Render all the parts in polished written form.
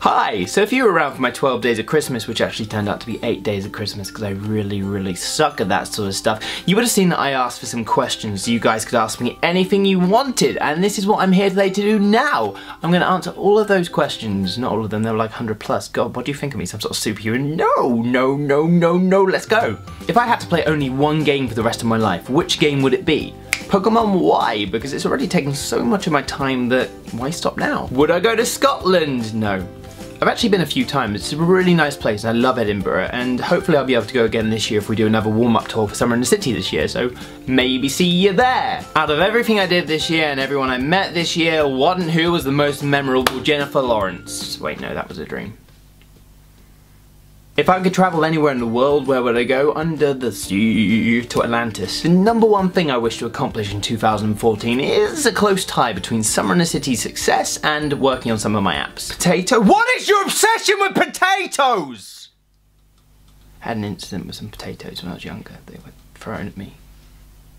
Hi! So if you were around for my 12 days of Christmas, which actually turned out to be 8 days of Christmas because I really suck at that sort of stuff, you would have seen that I asked for some questions so you guys could ask me anything you wanted, and this is what I'm here today to do now. I'm going to answer all of those questions. Not all of them, they were like 100 plus. God, what do you think of me, some sort of superhero? No, let's go. If I had to play only one game for the rest of my life, which game would it be? Pokemon. Why? Because it's already taken so much of my time that why stop now? Would I go to Scotland? No. I've actually been a few times. It's a really nice place and I love Edinburgh, and hopefully I'll be able to go again this year if we do another warm-up tour for Summer in the City this year, so maybe see you there. Out of everything I did this year and everyone I met this year, what and who was the most memorable? Jennifer Lawrence. Wait, no, that was a dream. If I could travel anywhere in the world, where would I go? Under the sea to Atlantis. The number one thing I wish to accomplish in 2014 is a close tie between Summer in the City's success and working on some of my apps. Potato? What is your obsession with potatoes? I had an incident with some potatoes when I was younger. They were thrown at me.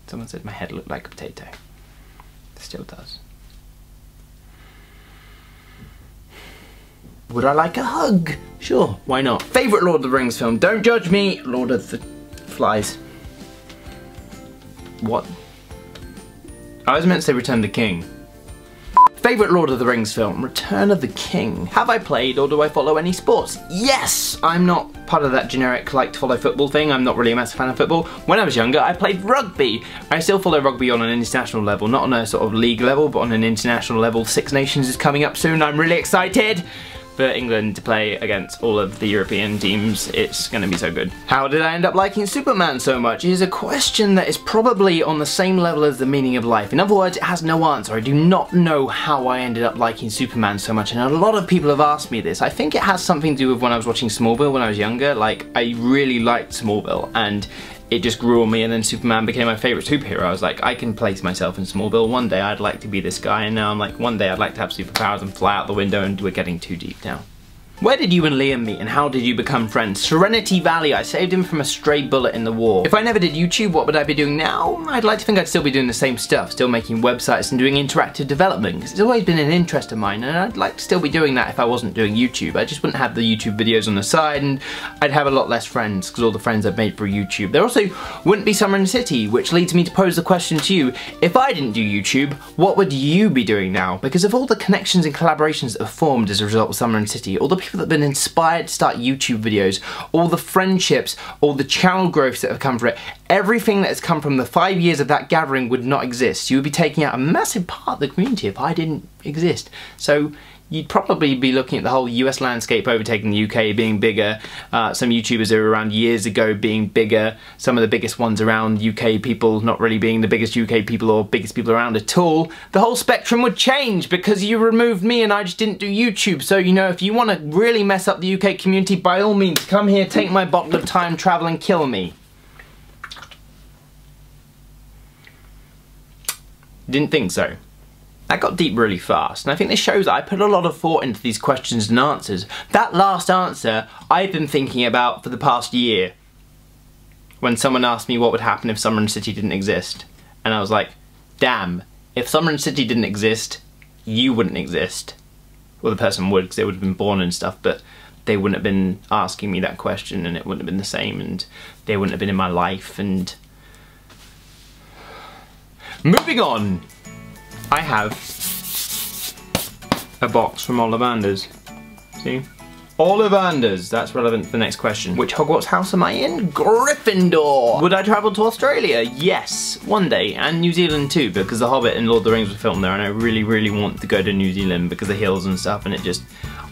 Someone said my head looked like a potato. It still does. Would I like a hug? Sure, why not? Favourite Lord of the Rings film? Don't judge me. Lord of the Flies. What? I was meant to say Return of the King. Favourite Lord of the Rings film? Return of the King. Have I played or do I follow any sports? Yes! I'm not part of that generic like to follow football thing. I'm not really a massive fan of football. When I was younger, I played rugby. I still follow rugby on an international level, not on a sort of league level, but on an international level. Six Nations is coming up soon. I'm really excited for England to play against all of the European teams. It's gonna be so good. How did I end up liking Superman so much? It is a question that is probably on the same level as the meaning of life. In other words, it has no answer. I do not know how I ended up liking Superman so much, and a lot of people have asked me this. I think it has something to do with when I was watching Smallville when I was younger. Like, I really liked Smallville, and it just grew on me, and then Superman became my favourite superhero. I was like, I can place myself in Smallville. One day I'd like to be this guy, and now I'm like, one day I'd like to have superpowers and fly out the window, and we're getting too deep now. Where did you and Liam meet and how did you become friends? Serenity Valley. I saved him from a stray bullet in the war. If I never did YouTube, what would I be doing now? I'd like to think I'd still be doing the same stuff, still making websites and doing interactive development, because it's always been an interest of mine, and I'd like to still be doing that if I wasn't doing YouTube. I just wouldn't have the YouTube videos on the side, and I'd have a lot less friends because all the friends I've made through YouTube. There also wouldn't be Summer in the City, which leads me to pose the question to you. If I didn't do YouTube, what would you be doing now? Because of all the connections and collaborations that have formed as a result of Summer in the City, all the people that have been inspired to start YouTube videos, all the friendships, all the channel growths that have come from it, everything that has come from the 5 years of that gathering would not exist. You would be taking out a massive part of the community if I didn't exist. So you'd probably be looking at the whole US landscape overtaking the UK, being bigger, some YouTubers that were around years ago being bigger, some of the biggest ones around UK people not really being the biggest UK people or biggest people around at all. The whole spectrum would change because you removed me and I just didn't do YouTube. So, you know, if you want to really mess up the UK community, by all means, come here, take my bottle of time, travel and kill me. Didn't think so. That got deep really fast, and I think this shows that I put a lot of thought into these questions and answers. That last answer I've been thinking about for the past year. When someone asked me what would happen if Summer in the City didn't exist. And I was like, damn, if Summer in the City didn't exist, you wouldn't exist. Well, the person would, because they would have been born and stuff, but they wouldn't have been asking me that question, and it wouldn't have been the same, and they wouldn't have been in my life, and... Moving on! I have a box from Ollivanders. See? Ollivanders, that's relevant to the next question. Which Hogwarts house am I in? Gryffindor! Would I travel to Australia? Yes, one day, and New Zealand too, because The Hobbit and Lord of the Rings were filmed there, and I really want to go to New Zealand because of the hills and stuff, and it just...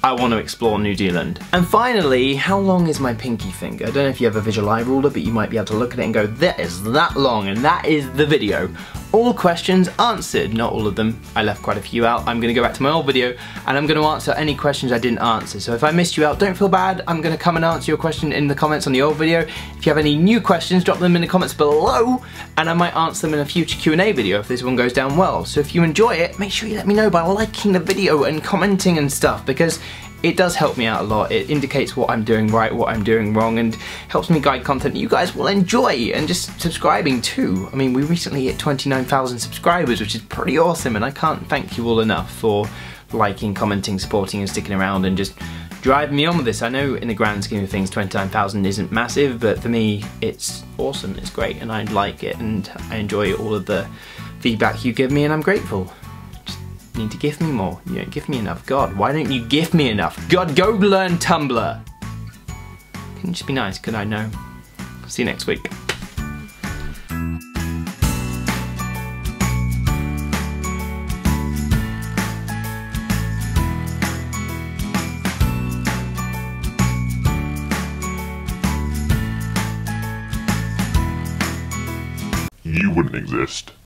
I want to explore New Zealand. And finally, how long is my pinky finger? I don't know if you have a visual eye ruler, but you might be able to look at it and go, that is that long, and that is the video. All questions answered, not all of them. I left quite a few out. I'm gonna go back to my old video and I'm gonna answer any questions I didn't answer. So if I missed you out, don't feel bad. I'm gonna come and answer your question in the comments on the old video. If you have any new questions, drop them in the comments below and I might answer them in a future Q&A video if this one goes down well. So if you enjoy it, make sure you let me know by liking the video and commenting and stuff, because it does help me out a lot. It indicates what I'm doing right, what I'm doing wrong, and helps me guide content you guys will enjoy, and just subscribing too. I mean, we recently hit 29,000 subscribers, which is pretty awesome, and I can't thank you all enough for liking, commenting, supporting, and sticking around, and just driving me on with this. I know in the grand scheme of things 29,000 isn't massive, but for me it's awesome, it's great, and I like it, and I enjoy all of the feedback you give me, and I'm grateful. Just need to give me more. You don't give me enough. God, why don't you give me enough? God, go learn Tumblr! Can you just be nice? Could I know? See you next week. You wouldn't exist.